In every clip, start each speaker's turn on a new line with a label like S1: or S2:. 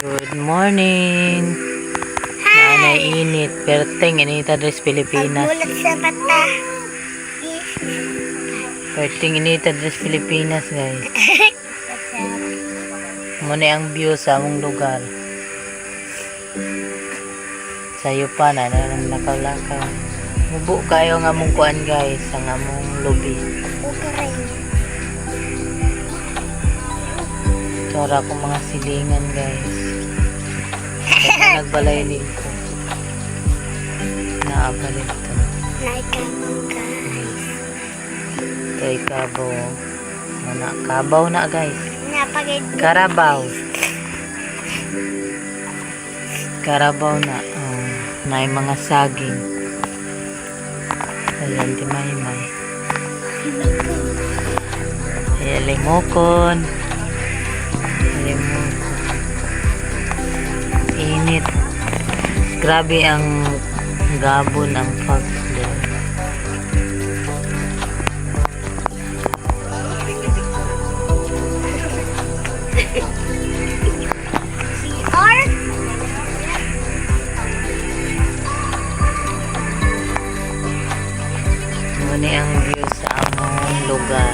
S1: Good morning. Nanay init. Perteng inita des Pilipinas.
S2: Pagmulat sa mata.
S1: Perteng inita des Pilipinas, guys. Muna ang view sa among lugar. Sayo pa na nakalakaw. Mubo kayo nga among kuan, guys, ang among lobby.
S2: Okay.
S1: Tara ko mga silingan, guys. Kaya nagbalay dito. Naabalik to.
S2: Naikabang guys.
S1: Ito ay kabaw. Kabaw na, guys.
S2: Napagay.
S1: Karabaw. Karabaw na. Na yung mga saging. Ayan, di may. Ayan, limokon. Init. Grabe ang gabon ang fog doon.
S2: CR?
S1: Muna ang view sa among lugar.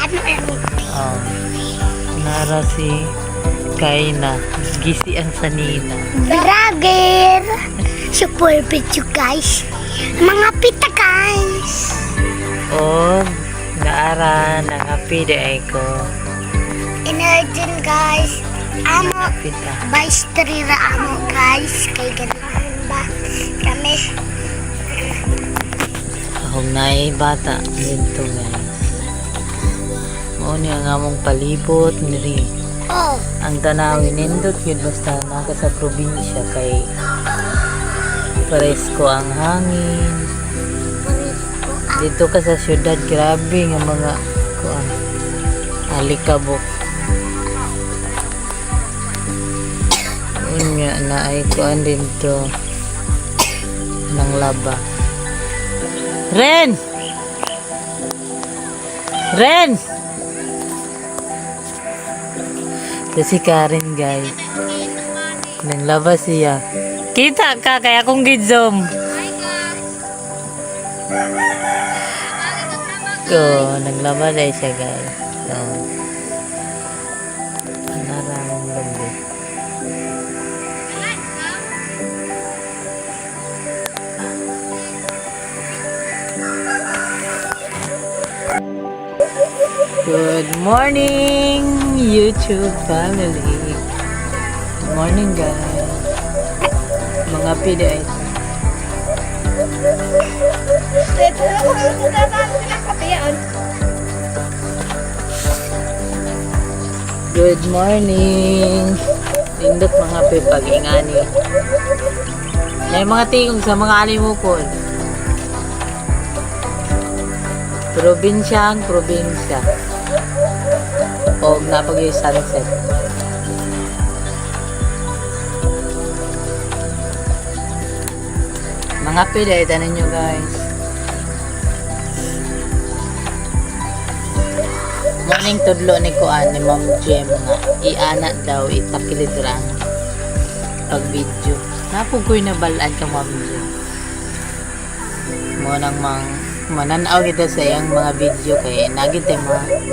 S2: Ano ang
S1: Nara si Kaina. Gisi ang sanina.
S2: vlogger? Super video guys. Mga pita guys.
S1: O naara nangapide ay ko.
S2: Inertin guys. Amo.
S1: Pita.
S2: Vice 3 ra amo guys. Kay ganahan ba? Kami.
S1: Ahong naay bata. Dito, guys. Muna ang among palibot niri.
S2: Oh.
S1: Ang tanawin nindot yun basta naka sa probinsya kay presko ang hangin. Dito ka sa syudad, grabe nga mga kuan alikabok. Unya na ay kuan dito ng laba. Ren! Ren! Ito si Karen, guys. Nanglaba siya. Kita ka, kaya kong gidzom. Naglaba na siya, guys. So, naramang labi. Good morning, YouTube family. Good morning, guys. Mga piday. Good morning. Tindot mga pipag-ingani. May mga tingog sa mga alimukon. Probinsya. O napag yung sunset. Mga pila, itanin nyo, guys. Morning tudlo ni Kuan ni Ma'am Jem nga iana daw itakilidrang pag video. Napog ko'y nabalaan ka, Ma'am Jem. Mo nang mananaw kita sa iyang mga video kay nagid tay mga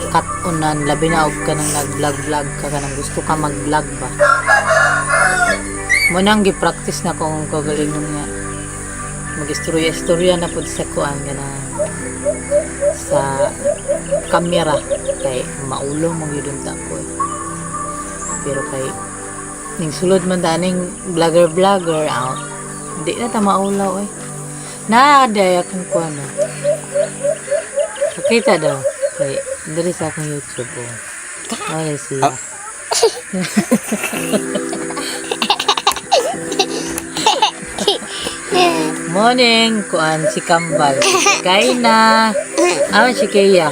S1: cut-unan labi na og kanang nag-vlog ka kanang gusto ka mag-vlog ba. Mo nang gi-practice na kung kagalingon nga mag-istorya na pud sa kuan kana sa camera kay maulo mo gyud ta ko. Pero kay ning sulod man daning vlogger out di na ta maulaw Naaday akong kuano. Pakita daw. Kay, dali sa akong YouTube. Wala siya. Morning, kuan si Kambal. Kaina. Si Kaya.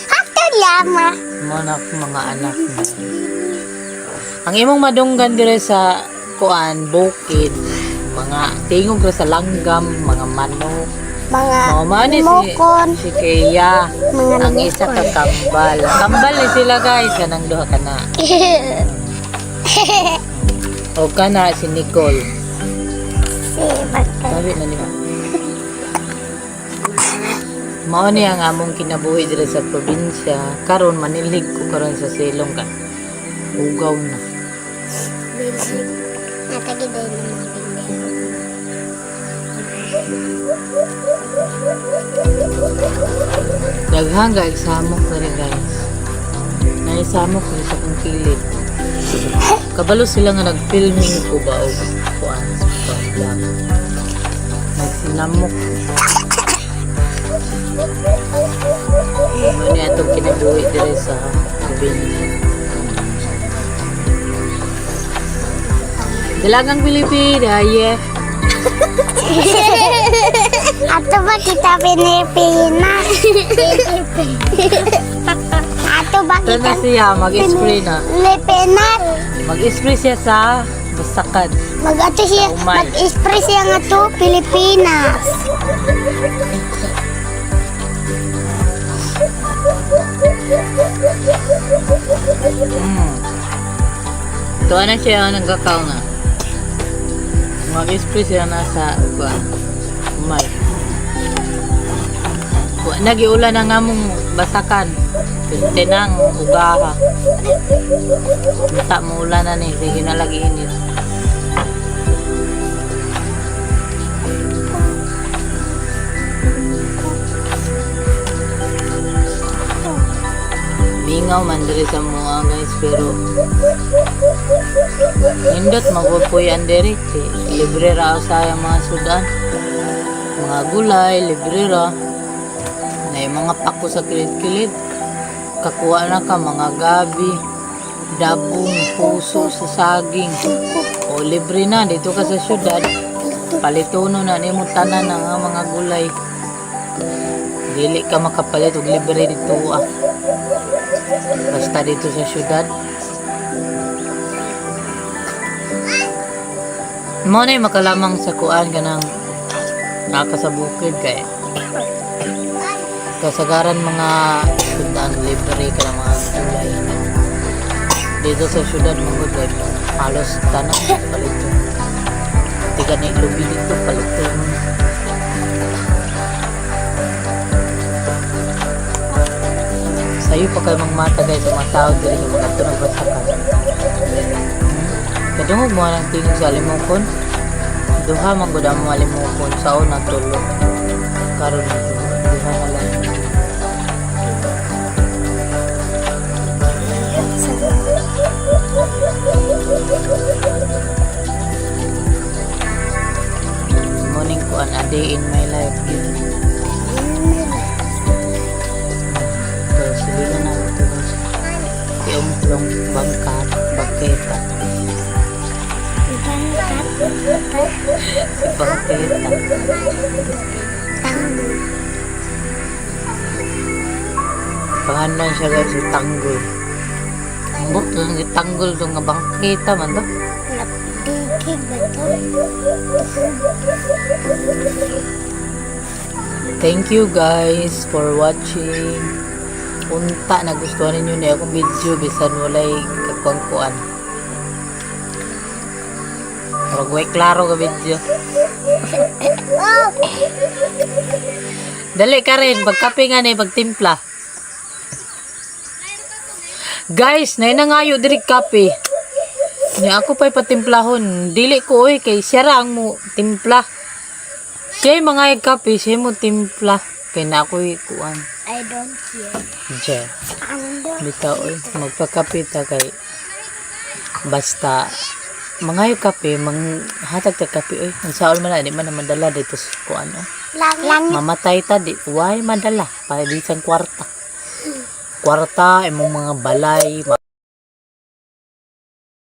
S2: Hato lama.
S1: Muna akong mga anak na. Ang imong madunggan dire sa kuan, bukid. Mga tingog ra sa langgam, mga manok,
S2: mga
S1: limokon, si Kaya,
S2: mga
S1: ang isa ka kambal. Kambal ni sila guys, kanang duha ka na. O ka na si Nicole.
S2: Si Bakit.
S1: Sabi na niya. Mao ni ang among kinabuhi diri sa probinsya. Karon manilig ko karon sa silong ka. Ugaw na.
S2: Basic. Natagi dahil ng mga pindeho.
S1: Daghang ga samok na rin guys. Naisamok ko sa kong kilid. Kabalo sila nga nag-filming ko ba o kuan sa vlog. Nagsinamok. Ano niya itong kinabuhi diri sa probinsya. Dalagang Pilipina, yeah.
S2: Ato ba kita Pilipinas? Ato ba
S1: Ito
S2: kita
S1: na siya, mag-spray na.
S2: Pilipinas?
S1: Mag-spray siya sa basakan.
S2: Mag-ato siya,
S1: Umay.
S2: mag-express siya nga to Pilipinas.
S1: Ito na siya, nang kakao na. Mag-spray siya na sa umay. Nagiulan na nga mong basakan. Tinang ugaha. Mata mo ulan na ni. Sige na lagi init. Mingaw man diri sa mga guys pero hindot mabupuyan diri. Libre ra sa mga sudan. Mga gulay, libre ra. Na mga pako sa kilid-kilid. Kakuha na ka mga gabi, dabong, puso sa saging. O libre na dito ka sa syudad. Palitono na ni mo tanan ng mga gulay. Dili ka makapalit og libre dito ah. Basta dito sa syudad. Mo na yung makalamang sa kuan ka ng nakasabukid kay kasagaran mga syudad libre ka ng mga gulay. Dito sa syudad mga gulay halos tanan palito. Tiga na ilubi dito palito. Sayo pa kayo mga mata guys, mga tao diri nga mga tunong basakan. Kadungog mo ang tingog sa alimokon. Duha man gud ang mga alimokon sa una tulo. Karon duha na lang. Morning ko an a day in my life. Sila na ito guys. Tiumplong bangkat, baketa. Si baketa. Pangalan siya guys, si tanggol. Ambot lang si tanggol doon nga bangketa man to.
S2: Napigig ba to?
S1: Thank you guys for watching. Unta nagustuhan ninyo na akong video bisan walay kagkuan. Pero way klaro ka video. Dali ka rin, pagkape nga na pagtimpla. Guys, nainangayo diri kape. Ni ako pa'y patimplahon. Dili ko oy kay siya ra ang mo timpla. Siya yung mga kape, siya mo timpla. Kaya na ako'y kuan.
S2: I don't care.
S1: Diyan. Bitaw oy, magpakape ta kay basta mga yung kape, hatag ta kape oy. Ang saol man na, di man na madala dito sa kuan oh.
S2: Lang.
S1: Mamatay ta di, why madala? Para di sang kwarta. Kwarta, imong mga balay,